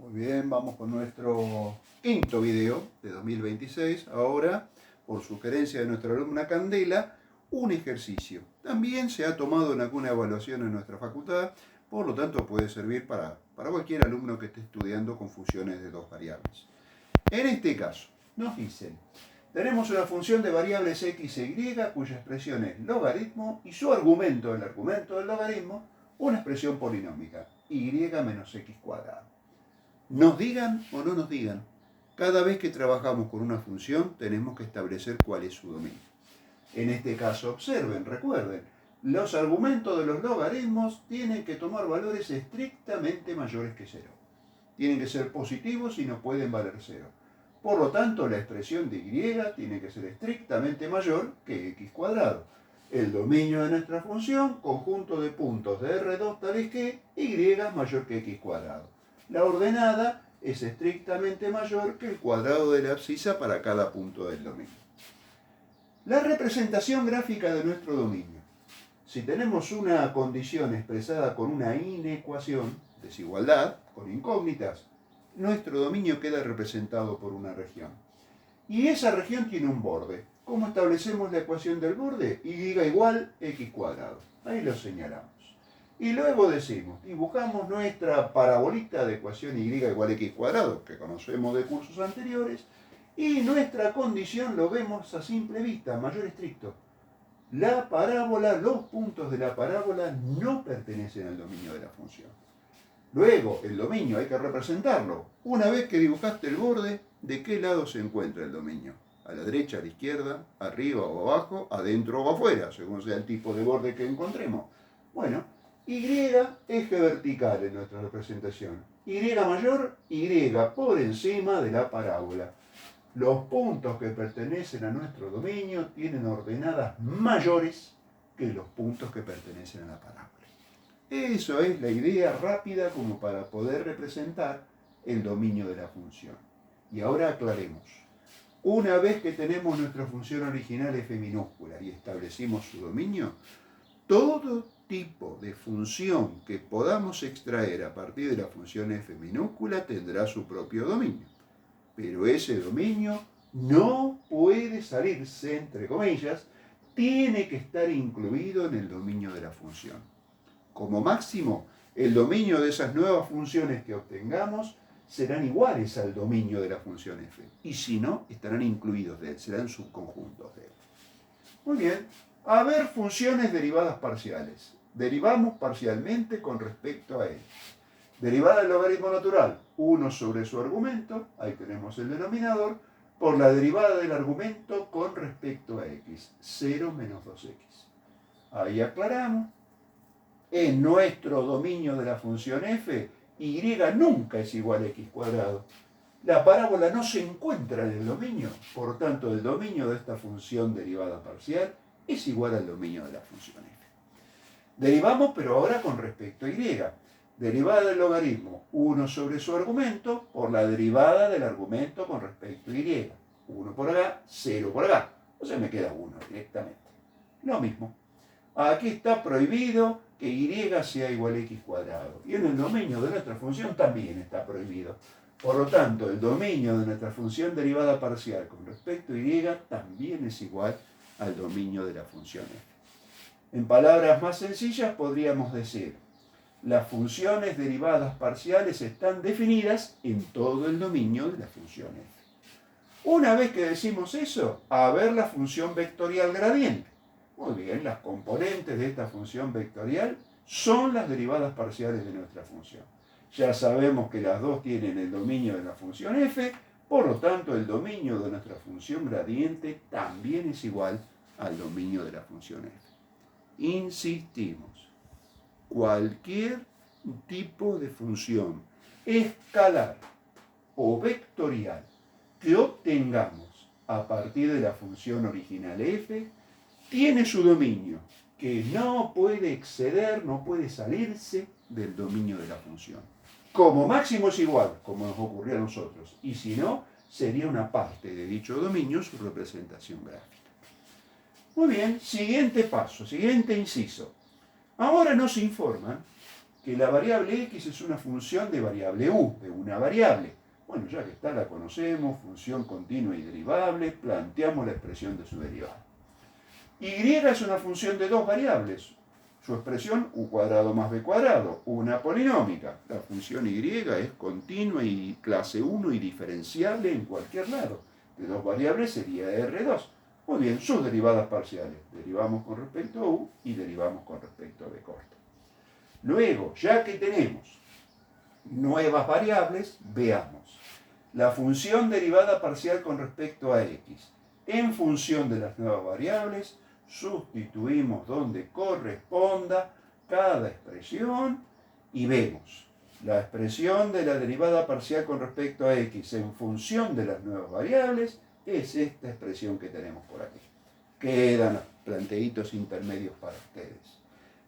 Muy bien, vamos con nuestro quinto video de 2026. Ahora, por sugerencia de nuestra alumna Candela, un ejercicio. También se ha tomado en alguna evaluación en nuestra facultad, por lo tanto puede servir para cualquier alumno que esté estudiando con funciones de dos variables. En este caso, nos dicen, tenemos una función de variables x e y cuya expresión es logaritmo y su argumento, el argumento del logaritmo, una expresión polinómica, y menos x cuadrado. Nos digan o no nos digan, cada vez que trabajamos con una función tenemos que establecer cuál es su dominio. En este caso, observen, recuerden, los argumentos de los logaritmos tienen que tomar valores estrictamente mayores que 0. Tienen que ser positivos y no pueden valer 0. Por lo tanto, la expresión de y tiene que ser estrictamente mayor que x cuadrado. El dominio de nuestra función, conjunto de puntos de R2 tales que y es mayor que x cuadrado. La ordenada es estrictamente mayor que el cuadrado de la abscisa para cada punto del dominio. La representación gráfica de nuestro dominio. Si tenemos una condición expresada con una inecuación, desigualdad, con incógnitas, nuestro dominio queda representado por una región. Y esa región tiene un borde. ¿Cómo establecemos la ecuación del borde? Y igual x cuadrado. Ahí lo señalamos. Y luego decimos, dibujamos nuestra parabolita de ecuación y igual x cuadrado, que conocemos de cursos anteriores, y nuestra condición lo vemos a simple vista, mayor estricto. La parábola, los puntos de la parábola no pertenecen al dominio de la función. Luego, el dominio hay que representarlo. Una vez que dibujaste el borde, ¿de qué lado se encuentra el dominio? ¿A la derecha, a la izquierda, arriba o abajo, adentro o afuera, según sea el tipo de borde que encontremos? Bueno, y eje vertical en nuestra representación. Y mayor, y por encima de la parábola. Los puntos que pertenecen a nuestro dominio tienen ordenadas mayores que los puntos que pertenecen a la parábola. Eso es la idea rápida como para poder representar el dominio de la función. Y ahora aclaremos. Una vez que tenemos nuestra función original f minúscula y establecimos su dominio, todo tipo de función que podamos extraer a partir de la función f minúscula tendrá su propio dominio. Pero ese dominio no puede salirse, entre comillas, tiene que estar incluido en el dominio de la función. Como máximo, el dominio de esas nuevas funciones que obtengamos serán iguales al dominio de la función f. Y si no, estarán incluidos de él, serán subconjuntos de él. Muy bien, a ver funciones derivadas parciales. Derivamos parcialmente con respecto a él. Derivada del logaritmo natural, 1 sobre su argumento, ahí tenemos el denominador, por la derivada del argumento con respecto a x, 0 menos 2x. Ahí aclaramos. En nuestro dominio de la función f, y nunca es igual a x cuadrado. La parábola no se encuentra en el dominio, por tanto el dominio de esta función derivada parcial es igual al dominio de la función f. Derivamos, pero ahora con respecto a y. Derivada del logaritmo, 1 sobre su argumento, por la derivada del argumento con respecto a y. 1 por acá, 0 por acá. O sea, me queda 1 directamente. Lo mismo. Aquí está prohibido que y sea igual a x cuadrado. Y en el dominio de nuestra función también está prohibido. Por lo tanto, el dominio de nuestra función derivada parcial con respecto a y también es igual al dominio de la función f. En palabras más sencillas podríamos decir, las funciones derivadas parciales están definidas en todo el dominio de la función f. Una vez que decimos eso, a ver la función vectorial gradiente. Muy bien, las componentes de esta función vectorial son las derivadas parciales de nuestra función. Ya sabemos que las dos tienen el dominio de la función f, por lo tanto el dominio de nuestra función gradiente también es igual al dominio de la función f. Insistimos, cualquier tipo de función escalar o vectorial que obtengamos a partir de la función original f tiene su dominio, que no puede exceder, no puede salirse del dominio de la función. Como máximo es igual, como nos ocurrió a nosotros, y si no, sería una parte de dicho dominio su representación gráfica. Muy bien, siguiente paso, siguiente inciso. Ahora nos informan que la variable x es una función de variable u, de una variable. Bueno, ya que está, la conocemos, función continua y derivable, planteamos la expresión de su derivada. Y es una función de dos variables. Su expresión u cuadrado más b cuadrado, una polinómica. La función y es continua y clase 1 y diferenciable en cualquier lado. De dos variables sería R2. Muy bien, sus derivadas parciales. Derivamos con respecto a u y derivamos con respecto a b corta. Luego, ya que tenemos nuevas variables, veamos. La función derivada parcial con respecto a x. En función de las nuevas variables, sustituimos donde corresponda cada expresión y vemos la expresión de la derivada parcial con respecto a x en función de las nuevas variables es esta expresión que tenemos por aquí. Quedan planteitos intermedios para ustedes.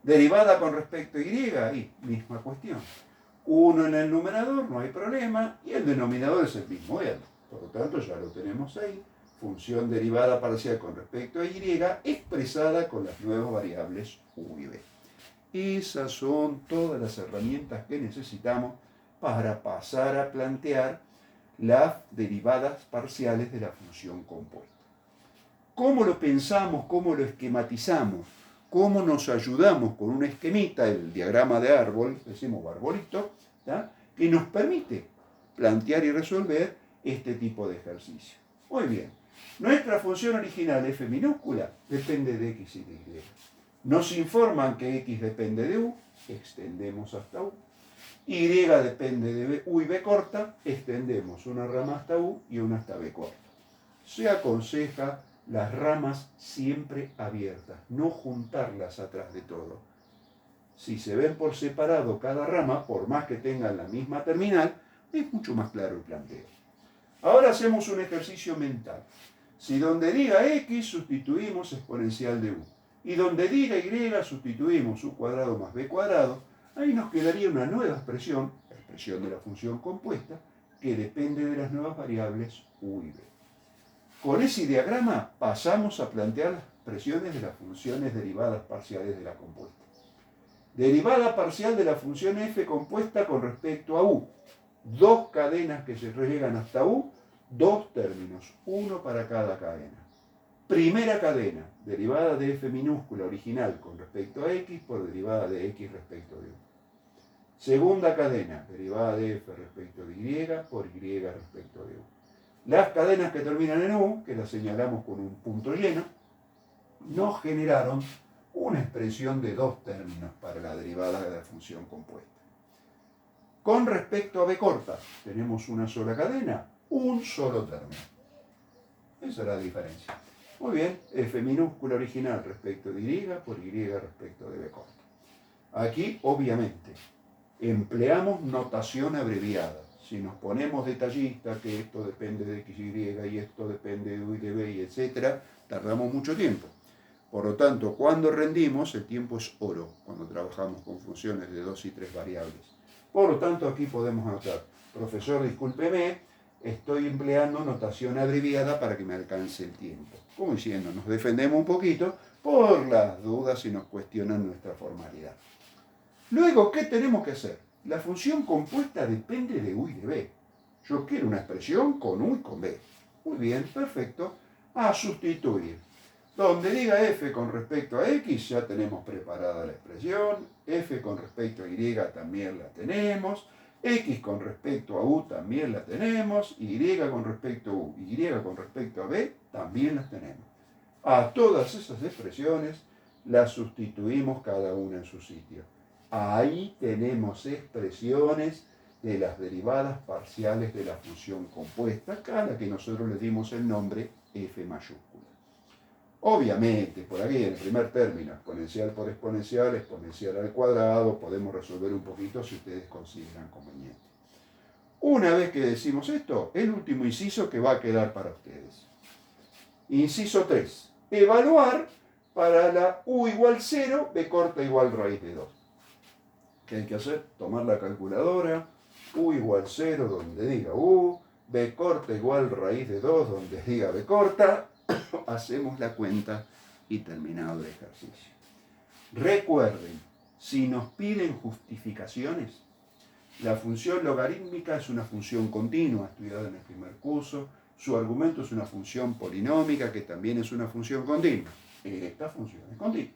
Derivada con respecto a y, ahí, misma cuestión. 1 en el numerador, no hay problema, y el denominador es el mismo n. Por lo tanto, ya lo tenemos ahí. Función derivada parcial con respecto a y expresada con las nuevas variables u y b. Esas son todas las herramientas que necesitamos para pasar a plantear las derivadas parciales de la función compuesta. ¿Cómo lo pensamos? ¿Cómo lo esquematizamos? ¿Cómo nos ayudamos con un esquemita, el diagrama de árbol, decimos arbolito, ¿tá? Que nos permite plantear y resolver este tipo de ejercicio? Muy bien. Nuestra función original f minúscula depende de x y de y. Nos informan que x depende de u, extendemos hasta u. Y depende de u y b corta, extendemos una rama hasta u y una hasta b corta. Se aconseja las ramas siempre abiertas, no juntarlas atrás de todo. Si se ven por separado cada rama, por más que tengan la misma terminal, es mucho más claro el planteo. Ahora hacemos un ejercicio mental. Si donde diga x sustituimos exponencial de u y donde diga y sustituimos u cuadrado más b cuadrado, ahí nos quedaría una nueva expresión, la expresión de la función compuesta, que depende de las nuevas variables u y b. Con ese diagrama pasamos a plantear las expresiones de las funciones derivadas parciales de la compuesta. Derivada parcial de la función f compuesta con respecto a u. Dos cadenas que se llegan hasta u, dos términos, uno para cada cadena. Primera cadena, derivada de f minúscula original con respecto a x por derivada de x respecto de u. Segunda cadena, derivada de f respecto de y por y respecto de u. Las cadenas que terminan en u, que las señalamos con un punto lleno, nos generaron una expresión de dos términos para la derivada de la función compuesta. Con respecto a b corta, tenemos una sola cadena, un solo término. Esa es la diferencia. Muy bien, f minúscula original respecto de y por y respecto de b corta. Aquí, obviamente, empleamos notación abreviada. Si nos ponemos detallistas, que esto depende de x, y esto depende de u y de b, y etc., tardamos mucho tiempo. Por lo tanto, cuando rendimos, el tiempo es oro, cuando trabajamos con funciones de 2 y 3 variables. Por lo tanto, aquí podemos anotar, profesor, discúlpeme, estoy empleando notación abreviada para que me alcance el tiempo. Como diciendo, nos defendemos un poquito por las dudas si nos cuestionan nuestra formalidad. Luego, ¿qué tenemos que hacer? La función compuesta depende de u y de b. Yo quiero una expresión con u y con b. Muy bien, perfecto. A sustituir. Donde diga f con respecto a x, ya tenemos preparada la expresión. F con respecto a y también la tenemos. X con respecto a u también la tenemos. Y con respecto a u y con respecto a b también las tenemos. A todas esas expresiones las sustituimos cada una en su sitio. Ahí tenemos expresiones de las derivadas parciales de la función compuesta, a la que nosotros le dimos el nombre f mayúscula. Obviamente, por aquí en el primer término, exponencial por exponencial, exponencial al cuadrado, podemos resolver un poquito si ustedes consideran conveniente. Una vez que decimos esto, el último inciso que va a quedar para ustedes. Inciso 3. Evaluar para la u igual 0, b corta igual raíz de 2. ¿Qué hay que hacer? Tomar la calculadora, u igual 0 donde diga u, b corta igual raíz de 2 donde diga b corta, hacemos la cuenta y terminado el ejercicio. Recuerden, si nos piden justificaciones, la función logarítmica es una función continua, estudiada en el primer curso. Su argumento es una función polinómica, que también es una función continua. Esta función es continua.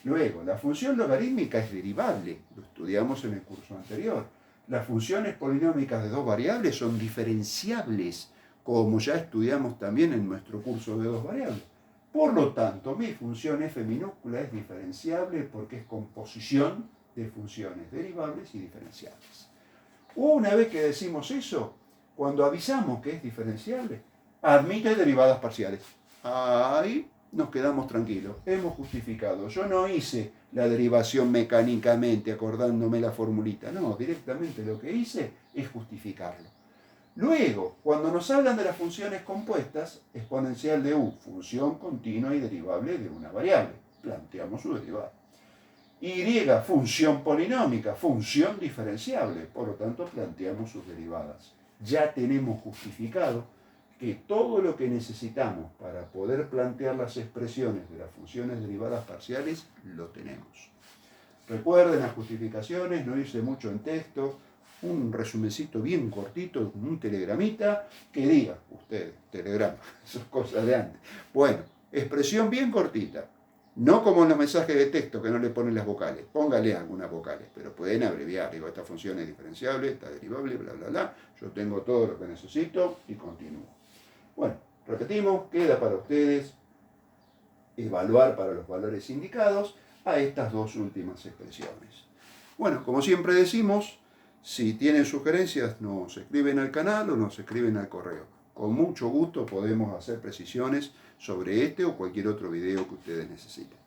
Luego, la función logarítmica es derivable, lo estudiamos en el curso anterior. Las funciones polinómicas de dos variables son diferenciables, como ya estudiamos también en nuestro curso de dos variables. Por lo tanto, mi función f minúscula es diferenciable porque es composición de funciones derivables y diferenciables. Una vez que decimos eso, cuando avisamos que es diferenciable, admite derivadas parciales. Ahí nos quedamos tranquilos, hemos justificado. Yo no hice la derivación mecánicamente acordándome la formulita, no, directamente lo que hice es justificarlo. Luego, cuando nos hablan de las funciones compuestas, exponencial de u, función continua y derivable de una variable, planteamos su derivada. Y, función polinómica, función diferenciable, por lo tanto planteamos sus derivadas. Ya tenemos justificado que todo lo que necesitamos para poder plantear las expresiones de las funciones derivadas parciales, lo tenemos. Recuerden las justificaciones, no hice mucho en texto, un resumencito bien cortito, un telegramita, que diga, ustedes, telegrama, esas cosas de antes. Bueno, expresión bien cortita. No como en los mensajes de texto que no le ponen las vocales. Póngale algunas vocales, pero pueden abreviar. Digo, esta función es diferenciable, esta derivable, bla, bla, bla. Yo tengo todo lo que necesito y continúo. Bueno, repetimos, queda para ustedes evaluar para los valores indicados a estas dos últimas expresiones. Bueno, como siempre decimos, si tienen sugerencias nos escriben al canal o nos escriben al correo. Con mucho gusto podemos hacer precisiones sobre este o cualquier otro video que ustedes necesiten.